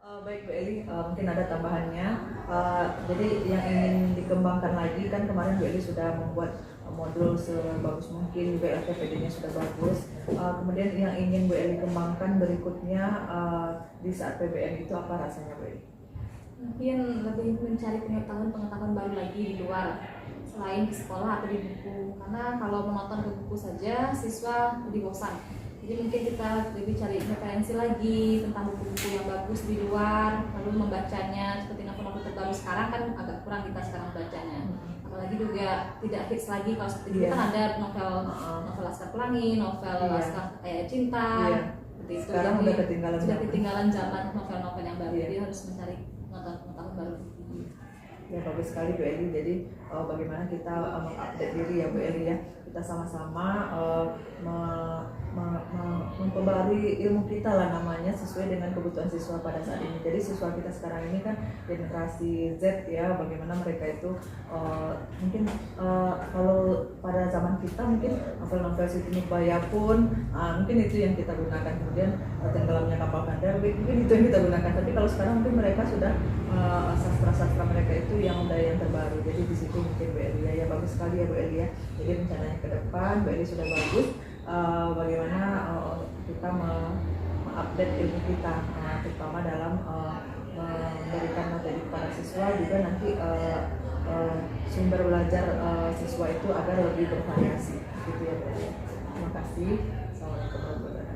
Baik Bu Eli, mungkin ada tambahannya. Jadi yang ingin dikembangkan lagi kan kemarin Bu Eli sudah membuat modul sebagus mungkin, juga LPPD-nya sudah bagus. Kemudian yang ingin Bu Eli kembangkan berikutnya di saat PBM itu apa rasanya Bu Eli? Mungkin lebih mencari pengetahuan baru lagi di luar selain di sekolah atau di buku, karena kalau menonton ke buku saja siswa lebih bosan. Jadi mungkin kita lebih cari referensi lagi tentang buku-buku yang bagus di luar, lalu membacanya. Seperti novel-novel terbaru sekarang kan agak kurang kita sekarang bacanya. Apalagi juga tidak fix lagi kalau seperti dulu kan ada novel Laskar Pelangi, novel Laskar Cinta. Seperti itu. Sekarang Jadi, sudah ketinggalan zaman novel-novel yang baru. Jadi harus mencari pengetahuan baru. Ya bagus sekali Bu Eli. Jadi bagaimana kita mengupdate diri ya Bu Eli ya. Kita sama-sama memperbarui ilmu kita lah namanya sesuai dengan kebutuhan siswa pada saat ini. Jadi siswa kita sekarang ini kan generasi Z ya, bagaimana mereka itu mungkin kalau pada zaman kita mungkin novel-novel Siti Nurbaya pun mungkin itu yang kita gunakan. Kemudian Tenggelamnya Kapal Kandar mungkin itu yang kita gunakan. Tapi kalau sekarang mungkin mereka sudah sastra-sastra mereka itu yang udah yang terbaru. Jadi di situ mungkin Bu Eli ya bagus sekali ya Bu Eli ya. Jadi rencananya ke depan Bu Eli sudah bagus. Bagaimana kita mengupdate ilmu kita, terutama dalam memberikan materi kepada siswa, juga nanti sumber belajar siswa itu agar lebih bervariasi gitu ya Bu Eli. Terima kasih. Assalamualaikum warahmatullahi wabarakatuh.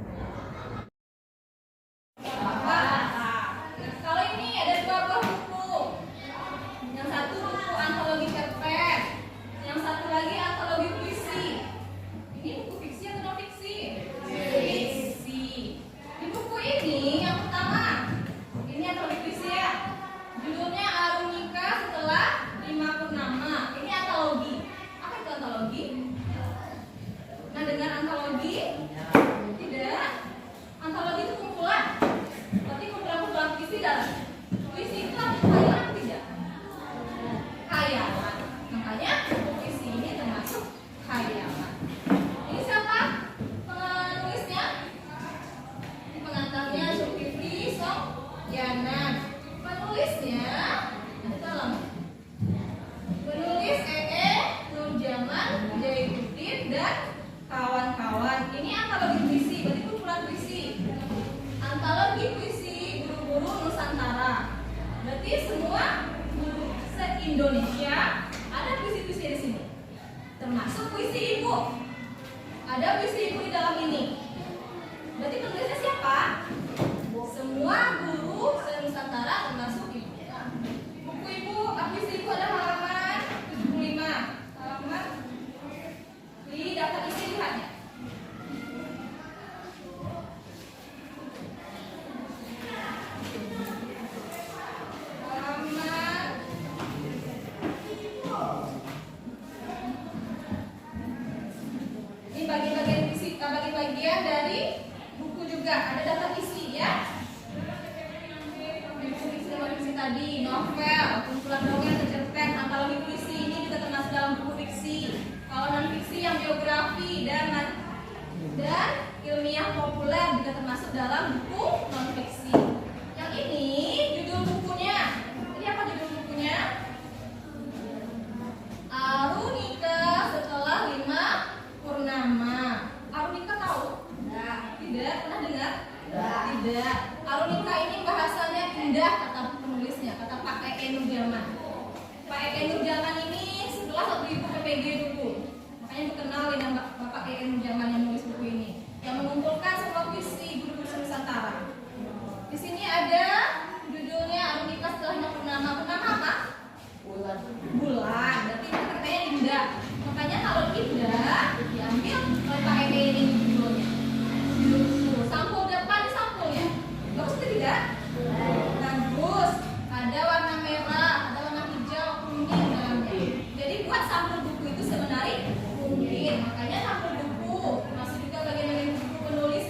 Indonesia ada puisi-puisi di sini, termasuk puisi ibu. Ada puisi ibu di dalam ini. Berarti penulisnya siapa? Semua guru se-Nusantara termasuk ibu. Buku ibu, puisi ibu ada halaman 75. Halaman di daftar isi lihatnya. Bagian dari buku juga ada daftar isi ya. Puisi tadi, novel, kumpulan dongeng, cerpen, antologi puisi ini juga termasuk dalam buku fiksi. Kalau non fiksi yang biografi dan ilmiah populer juga termasuk dalam buku non fiksi. Yang ini judul bukunya. Jadi apa judul bukunya? Arunika setelah 5 purnama. Arunika tahu? Tidak. Pernah dengar? Tidak. Arunika ini bahasanya indah kata penulisnya, kata Pak Eke Nurjaman. Pak Eke Nurjaman ini setelah satu ibu PPG dulu, makanya dikenal dengan Bapak Eke Nurjaman yang menulis buku ini, yang mengumpulkan semua puisi guru-guru Nusantara. Di sini ada judulnya Arunika setelah 5 purnama. Purnama apa? Bulan. Berarti katanya indah. Makanya kalau indah diambil oleh Pak Eke ini judulnya. Sampul depan di sampulnya. Bagus atau tidak? Bagus. Ada warna merah, ada warna hijau, kuning dalamnya. Jadi buat sampul buku itu sebenarnya mungkin. Makanya sampul buku masih juga bagian dari buku penulis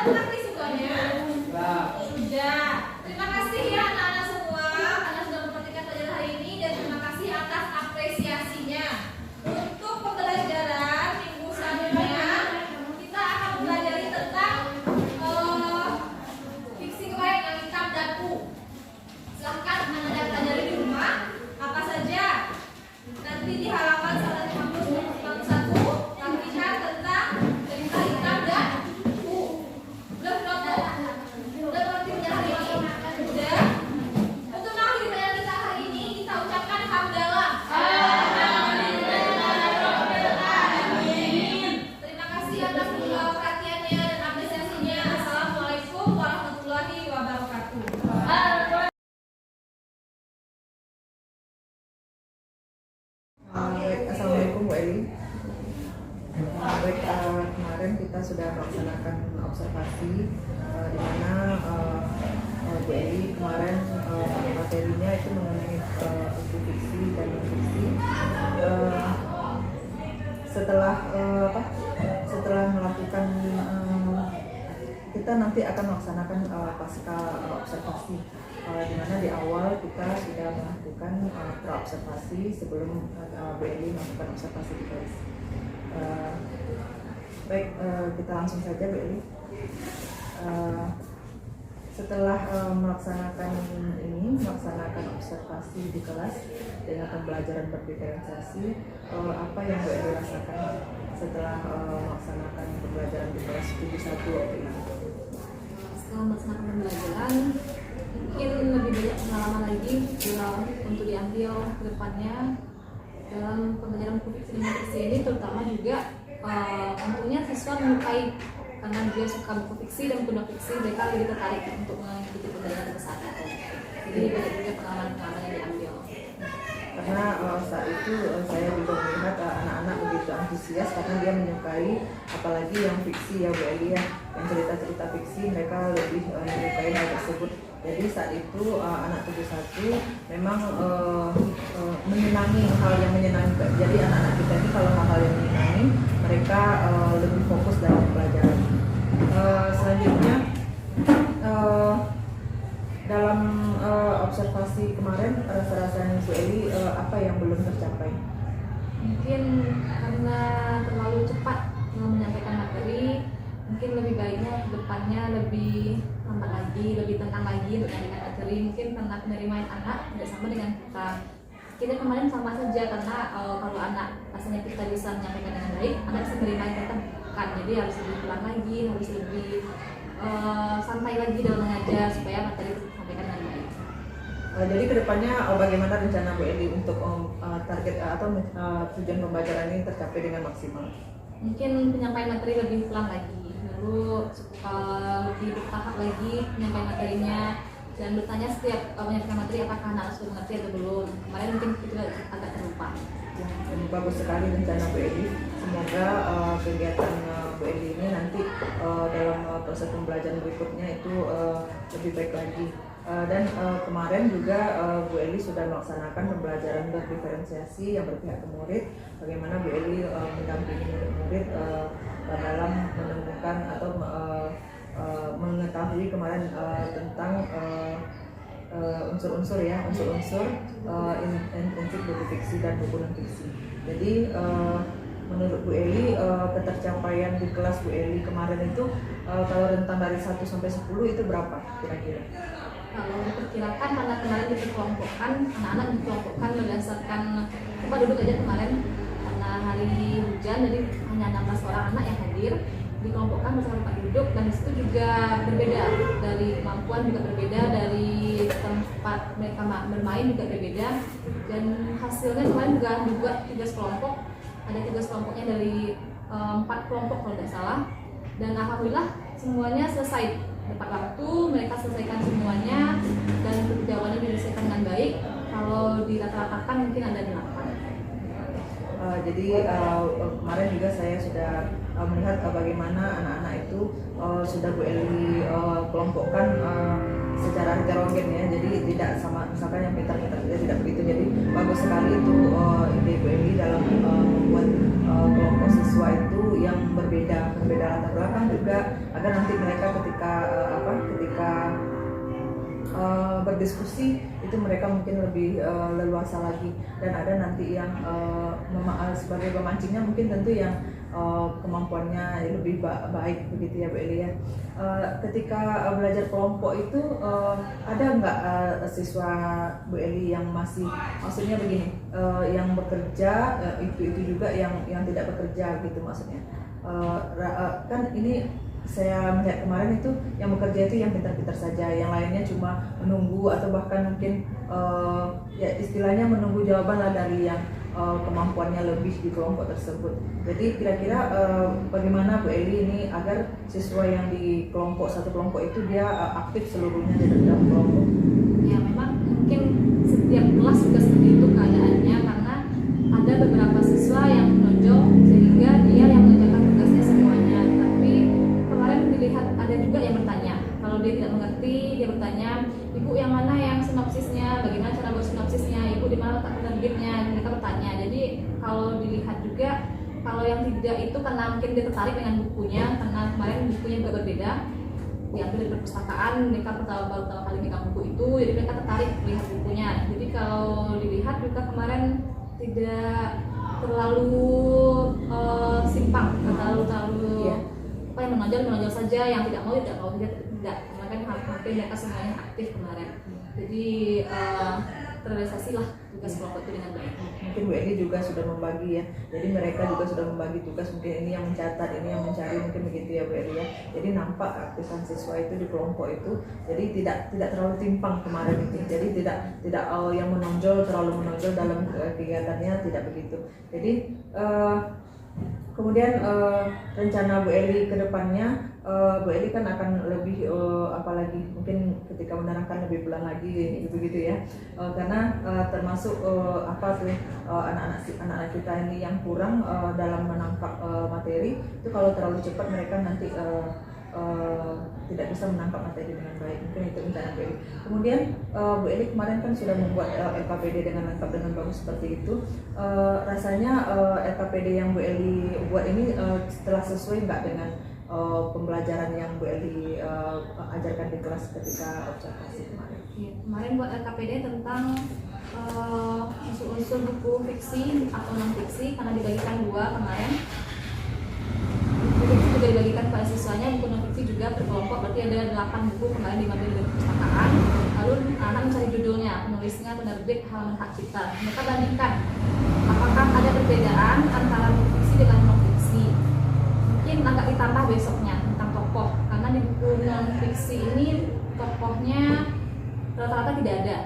Sudah mengerti semuanya? Sudah. Terima kasih ya anak-anak semua karena sudah memperhatikan pelajaran hari ini dan terima kasih atas apresiasinya. Untuk pembelajaran minggu selanjutnya kita akan mempelajari tentang fiksi kemarin yang hitam dan U. Silahkan anak-anak pelajari di rumah apa saja. Nanti di halaman 151 latihan tentang cerita hitam dan U. Udah notebook? Udah ngerti pelajaran hari ini? Udah? Untuk mengakhiri pelajaran kita hari ini kita ucapkan hamdalah. Terima kasih atas perhatiannya dan apresiasinya. Assalamualaikum warahmatullahi wabarakatuh. Assalamualaikum Bu Eli. Baik, kemarin kita sudah melaksanakan observasi di mana Bu Eli kemarin materinya itu mengenai buku fiksi dan non-fiksi. Setelah melakukan kita nanti akan melaksanakan pasca observasi, di mana di awal kita sudah melakukan pra-observasi sebelum Bu Eli melakukan observasi di kelas. Baik, kita langsung saja Bu Eli. Setelah melaksanakan observasi di kelas dengan pembelajaran berdiferensiasi, apa yang Bu Eli rasakan setelah melaksanakan pembelajaran di kelas 71 waktu itu? Setelah melaksanakan pembelajaran, mungkin lebih banyak pengalaman lagi untuk diambil ke depannya dalam pembelajaran buku fiksi dan non-fiksi ini, terutama juga tentunya siswa menyukai karena dia suka buku fiksi dan buku non-fiksi, mereka lebih tertarik untuk mengikuti pembelajaran ke sana. Jadi banyak juga pengalaman-pengalaman yang diambil. Karena saat itu saya juga melihat anak-anak begitu antusias karena dia menyukai, apalagi yang fiksi ya Bu Eli ya, yang cerita-cerita fiksi mereka lebih menyukai hal tersebut. Jadi saat itu anak 71 memang menyenangi hal yang menyenangi. Jadi anak-anak kita ini kalau hal yang menyenangi mereka lebih fokus dalam pelajaran. Selanjutnya dalam observasi kemarin rasa-rasanya Bu Eli apa yang belum tercapai? Mungkin karena terlalu cepat menyampaikan materi, mungkin lebih baiknya ke depannya lebih lambat lagi, lebih tenang lagi untuk menyampaikan materi. Mungkin karena penerimaan anak tidak sama dengan kita. Kita kemarin sama saja karena kalau anak rasanya kita bisa menyampaikan dengan baik, anak bisa menerima yang kita bukan. Jadi harus lebih pelan lagi, harus lebih santai lagi dalam mengajar supaya materi itu disampaikan dengan baik. Jadi kedepannya bagaimana rencana Bu Eli untuk target atau tujuan pembelajaran ini tercapai dengan maksimal? Mungkin penyampaian materi lebih pelan lagi, lalu lebih bertahap lagi penyampaian materinya, dan bertanya setiap menyampaikan materi apakah anak sudah mengerti atau belum. Kemarin mungkin itu agak terlupa. Bagus sekali rencana Bu Eli. Semoga kegiatan Bu Eli ini nanti dalam proses pembelajaran berikutnya itu lebih baik lagi. Dan kemarin juga Bu Eli sudah melaksanakan pembelajaran berdiferensiasi yang berpihak ke murid. Bagaimana Bu Eli mendampingi murid-murid dalam menemukan atau mengetahui kemarin tentang unsur-unsur intrinsik buku fiksi dan buku non fiksi. Jadi menurut Bu Eli ketercapaian di kelas Bu Eli kemarin itu kalau rentang dari 1 sampai 10 itu berapa kira-kira? Kalau diperkirakan karena kemarin dikelompokkan, anak-anak dikelompokkan berdasarkan tempat duduk aja kemarin karena hari hujan, jadi hanya 16 orang anak yang hadir, dikelompokkan berdasarkan tempat duduk, dan disitu juga berbeda dari kemampuan, juga berbeda dari tempat mereka bermain, juga berbeda. Dan hasilnya kemarin juga dibuat 3 kelompok, ada 3 kelompoknya dari 4 kelompok kalau tidak salah, dan alhamdulillah semuanya selesai tepat waktu, mereka selesaikan semuanya dan jawabannya diselesaikan dengan baik. Kalau dirata-ratakan mungkin ada 8. Jadi kemarin juga saya sudah melihat bagaimana anak-anak itu sudah Bu Eli kelompokkan secara heterogen ya, jadi tidak sama misalkan yang pintar-pintar tidak begitu. Jadi bagus sekali itu ide Bu Eli dalam membuat kelompok siswa itu yang berbeda latar belakang juga, agar nanti mereka ketika berdiskusi itu mereka mungkin lebih leluasa lagi, dan ada nanti yang sebagai pemancingnya mungkin tentu yang kemampuannya lebih baik begitu ya Bu Eli ya. Ketika belajar kelompok itu ada nggak siswa Bu Eli yang masih, maksudnya begini, yang bekerja itu juga yang tidak bekerja gitu maksudnya. Kan ini saya melihat kemarin itu yang bekerja itu yang pintar-pintar saja, yang lainnya cuma menunggu atau bahkan mungkin ya istilahnya menunggu jawaban lah dari yang kemampuannya lebih di kelompok tersebut. Jadi kira-kira bagaimana Bu Eli ini agar siswa yang di satu kelompok itu dia aktif seluruhnya di dalam kelompok? Ya memang mungkin setiap kelas juga seperti itu keadaannya, karena ada beberapa siswa yang menonjol sehingga dia yang mengerjakan tugasnya semuanya. Tapi kemarin dilihat ada juga yang bertanya, kalau dia tidak mengerti dia bertanya, ibu yang mana yang sinopsisnya, bagaimana cara buat sinopsisnya, ibu di mana letak penerbitnya, mereka bertanya. Jadi kalau dilihat juga, kalau yang tidak itu karena mungkin dia tertarik dengan bukunya, karena kemarin bukunya juga berbeda, diambil dari perpustakaan, mereka baru pertama kali megang buku itu, jadi mereka tertarik melihat bukunya. Jadi kalau dilihat juga kemarin tidak terlalu simpang, terlalu apa yang menonjol saja, yang tidak mau tidak. Kemarin hampir mereka semuanya aktif kemarin. Jadi terrealisasi lah tugas kelompok itu dengan baik. Mungkin Bu Eli juga sudah membagi ya, jadi mereka juga sudah membagi tugas, mungkin ini yang mencatat, ini yang mencari, mungkin begitu ya Bu Eli ya. Jadi nampak aktifan siswa itu di kelompok itu, jadi tidak terlalu timpang kemarin itu, jadi tidak yang terlalu menonjol dalam kegiatannya, tidak begitu. Jadi kemudian rencana Bu Eli ke depannya, Bu Eli kan akan lebih apalagi mungkin ketika menerangkan lebih pelan lagi begitu ya, karena termasuk anak-anak kita ini yang kurang dalam menangkap materi itu, kalau terlalu cepat mereka nanti tidak bisa menangkap materi dengan baik. Mungkin itu rencana Bu Eli. Kemudian Bu Eli kemarin kan sudah membuat LKPD dengan lengkap dengan bagus seperti itu. Rasanya LKPD yang Bu Eli buat ini setelah sesuai nggak dengan pembelajaran yang Bu Eli ajarkan di kelas ketika observasi kemarin? Ya, kemarin buat LKPD tentang unsur-unsur buku fiksi atau non fiksi, karena dibagikan 2 kemarin. Buku fiksi juga dibagikan kepada siswanya, buku non fiksi juga berkelompok, berarti ada 8 buku kemarin diambil dari perpustakaan. Lalu anak mencari judulnya, penulisnya, penerbit, halaman hak cipta. Mereka bandingkan apakah ada perbedaan antara buku fiksi dengan non fiksi. Mungkin agak ditambah besoknya tentang tokoh, karena di buku non fiksi ini tokohnya rata-rata tidak ada.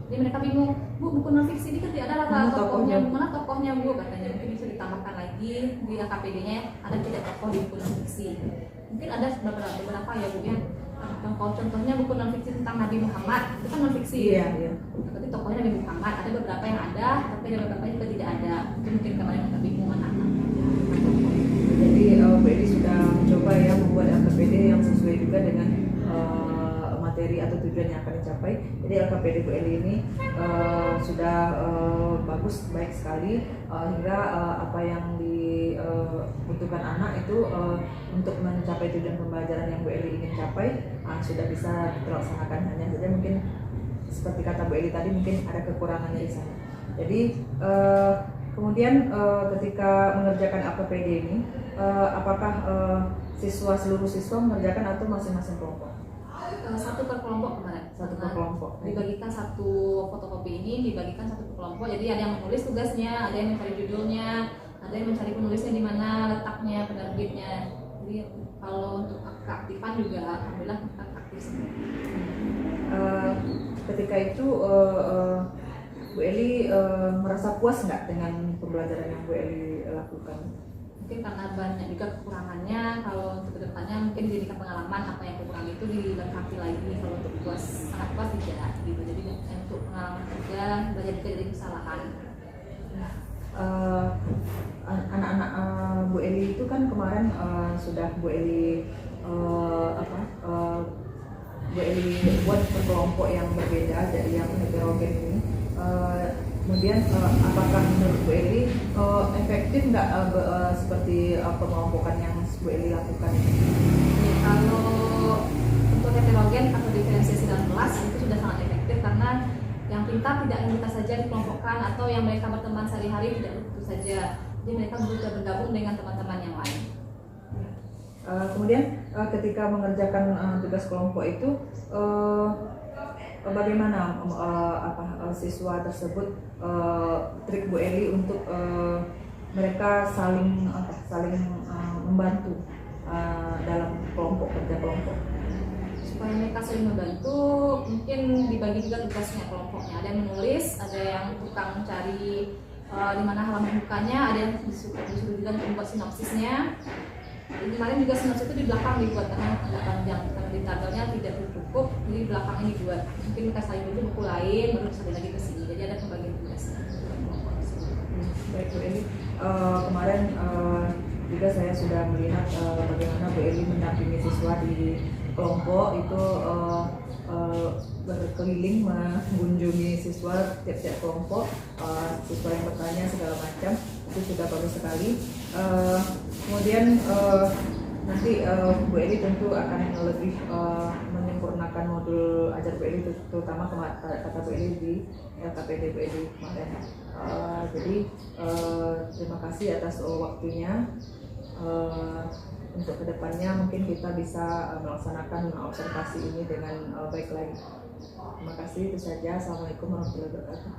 Jadi mereka bingung, Bu, buku non fiksi ini kan tidak ada rata-rata tokohnya, mana tokohnya Bu, katanya. Mungkin bisa ditambahkan lagi di LKPD-nya, ada tidak tokoh di buku non fiksi. Mungkin ada beberapa ya Bu ya. Contohnya buku non fiksi tentang Nabi Muhammad, itu kan non fiksi. Iya. Berarti tokohnya Nabi Muhammad, ada beberapa yang ada, tapi ada beberapa yang juga tidak ada. Mungkin kemarin kita bingung anak-anak. Jadi Bu Eli sudah mencoba ya membuat LKPD yang sesuai juga dengan materi atau tujuan yang akan dicapai. Jadi LKPD Bu Eli ini sudah baik sekali, hingga apa yang dibutuhkan anak itu untuk mencapai tujuan pembelajaran yang Bu Eli ingin capai sudah bisa terlaksanakan. Hanya saja mungkin seperti kata Bu Eli tadi, mungkin ada kekurangannya di sana. Jadi kemudian ketika mengerjakan LKPD ini, apakah seluruh siswa mengerjakan atau masing-masing kelompok? Satu per kelompok kemarin. Satu per kelompok. Dibagikan satu fotokopi ini, dibagikan satu per kelompok. Jadi ada yang menulis tugasnya, ada yang mencari judulnya, ada yang mencari penulisnya di mana letaknya, penerbitnya. Jadi kalau untuk keaktifan juga alhamdulillah kita aktif semua. Ketika itu Bu Eli merasa puas nggak dengan pembelajaran yang Bu Eli lakukan? Mungkin karena banyak juga kekurangannya, kalau untuk kedepannya mungkin dijadikan pengalaman apa yang kurang itu dilengkapi lagi. Kalau untuk puas, sangat puas tidak gitu. Jadi untuk pengalaman kerja, belajar juga dari kesalahan. Anak-anak Bu Eli itu kan kemarin sudah Bu Eli Bu Eli buat kelompok yang berbeda dari yang heterogen ini. Kemudian apakah menurut Bu Eli efektif nggak seperti pengelompokan yang Bu Eli lakukan ini? Ya, kalau untuk heterogen atau diferensiasi dalam kelas itu sudah sangat efektif karena yang pintar tidak hanya kita saja dikelompokkan atau yang mereka berteman sehari-hari tidak itu saja. Jadi mereka juga bergabung dengan teman-teman yang lain. Kemudian ketika mengerjakan tugas kelompok itu bagaimana siswa tersebut trik Bu Eli untuk mereka saling membantu dalam kerja kelompok. Supaya mereka saling membantu, mungkin dibagi juga tugasnya kelompoknya. Ada yang menulis, ada yang tukang mencari di mana halaman bukanya, ada yang disuruh juga membuat sinopsisnya. Jadi kemarin juga sinopsis itu di belakang dibuat karena agak panjang, karena di tabelnya tidak cukup, jadi belakangnya dibuat. Mungkin kita saling beli buku lain, baru bisa lagi ke sini. Jadi ada pembagian tugasnya. Baik Bu Eli, kemarin juga saya sudah melihat bagaimana Bu Eli mendampingi siswa di kelompok itu berkeliling mengunjungi siswa tiap-tiap kelompok, siswa yang bertanya segala macam, itu sudah bagus sekali. Kemudian nanti Bu Eli tentu akan lebih menyempurnakan modul ajar Bu Eli, terutama kata Bu Eli di LKPD Bu Eli kemarin. Jadi terima kasih atas waktunya. Untuk kedepannya mungkin kita bisa melaksanakan observasi ini dengan baik lagi. Terima kasih, itu saja. Assalamualaikum warahmatullahi wabarakatuh.